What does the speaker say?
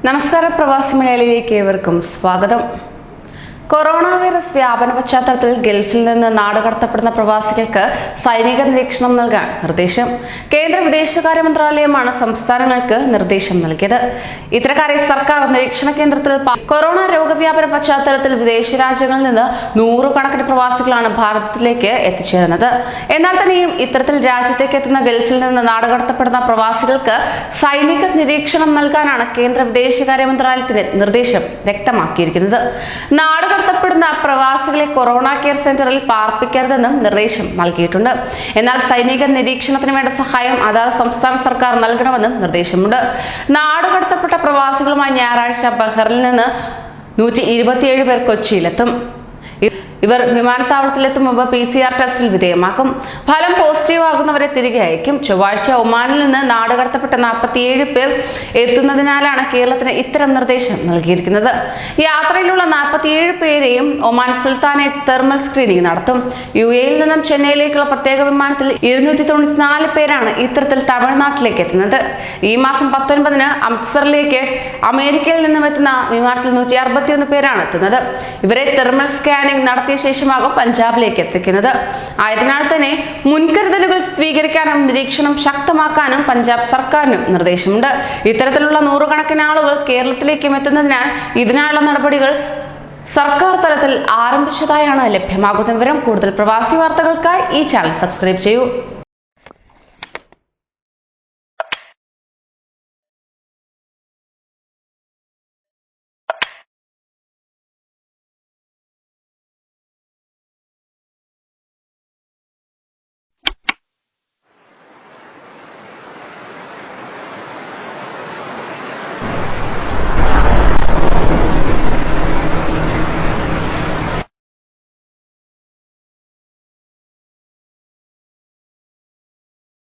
നമസ്കാരം, പ്രവാസി മലയാളിയിലേക്ക് ഏവർക്കും സ്വാഗതം. കൊറോണ വൈറസ് വ്യാപന പശ്ചാത്തലത്തിൽ ഗൾഫിൽ നിന്ന് നാടുകടത്തപ്പെടുന്ന പ്രവാസികൾക്ക് സൈനിക നിരീക്ഷണം നൽകാൻ നിർദ്ദേശം. കേന്ദ്ര വിദേശകാര്യ മന്ത്രാലയമാണ് സംസ്ഥാനങ്ങൾക്ക് നിർദ്ദേശം നൽകിയത്. ഇത്തരക്കാരെ സർക്കാർ നിരീക്ഷണ കേന്ദ്രത്തിൽ കൊറോണ രോഗവ്യാപന പശ്ചാത്തലത്തിൽ വിദേശ രാജ്യങ്ങളിൽ നിന്ന് നൂറുകണക്കിന് പ്രവാസികളാണ് ഭാരതത്തിലേക്ക് എത്തിച്ചേരുന്നത്. എന്നാൽ തന്നെയും ഇത്തരത്തിൽ രാജ്യത്തേക്ക് എത്തുന്ന ഗൾഫിൽ നിന്ന് നാടുകടത്തപ്പെടുന്ന പ്രവാസികൾക്ക് സൈനിക നിരീക്ഷണം നൽകാനാണ് കേന്ദ്ര വിദേശകാര്യ മന്ത്രാലയത്തിന്റെ നിർദ്ദേശം വ്യക്തമാക്കിയിരിക്കുന്നത്. നാടുകടത്തപ്പെടുന്ന പ്രവാസികളെ കൊറോണ കെയർ സെന്ററിൽ പാർപ്പിക്കരുതെന്നും നിർദ്ദേശം നൽകിയിട്ടുണ്ട്. എന്നാൽ സൈനിക നിരീക്ഷണത്തിന് വേണ്ട സഹായം അതാത് സംസ്ഥാന സർക്കാർ നൽകണമെന്നും നിർദ്ദേശമുണ്ട്. നാടുകടത്തപ്പെട്ട പ്രവാസികളുമായി ഞായറാഴ്ച ബഹ്റിനിൽ നിന്ന് 127 പേർ കൊച്ചിയിലെത്തും. ഇവർ വിമാനത്താവളത്തിലെത്തും മുമ്പ് PCR ടെസ്റ്റിൽ വിധേയമാക്കും. ഫലം പോസിറ്റീവ് ആകുന്നവരെ തിരികെ അയക്കും. ചൊവ്വാഴ്ച ഒമാനിൽ നിന്ന് നാടുകടത്തപ്പെട്ട 47 പേർ എത്തുന്നതിനാലാണ് കേരളത്തിന് ഇത്തരം നിർദ്ദേശം നൽകിയിരിക്കുന്നത്. യാത്രയിലുള്ള 47 പേരെയും ഒമാൻ സുൽത്താനേറ്റ് തെർമൽ സ്ക്രീനിംഗ് നടത്തും. UAE-യിൽ നിന്നും ചെന്നൈയിലേക്കുള്ള പ്രത്യേക വിമാനത്തിൽ 294 പേരാണ് ഇത്തരത്തിൽ തമിഴ്നാട്ടിലേക്ക് എത്തുന്നത്. ഈ മാസം 19-ന് അമൃത്സറിലേക്ക് അമേരിക്കയിൽ നിന്നും എത്തുന്ന വിമാനത്തിൽ 161 പേരാണ് എത്തുന്നത്. ഇവരെ തെർമൽ സ്കാനിംഗ് നടത്തിയ ശേഷമാകും പഞ്ചാബിലേക്ക് എത്തിക്കുന്നത്. ആയതിനാൽ തന്നെ മുൻകരുതലുകൾ സ്വീകരിക്കാനും നിരീക്ഷണം ശക്തമാക്കാനും പഞ്ചാബ് സർക്കാരിനും നിർദ്ദേശമുണ്ട്. ഇത്തരത്തിലുള്ള നൂറുകണക്കിന് ആളുകൾ കേരളത്തിലേക്കും എത്തുന്നതിനാൽ ഇതിനായുള്ള നടപടികൾ സർക്കാർ തലത്തിൽ ആരംഭിച്ചതായാണ് ലഭ്യമാകുന്ന വിവരം. കൂടുതൽ പ്രവാസി വാർത്തകൾക്കായി ഈ ചാനൽ സബ്സ്ക്രൈബ് ചെയ്യൂ.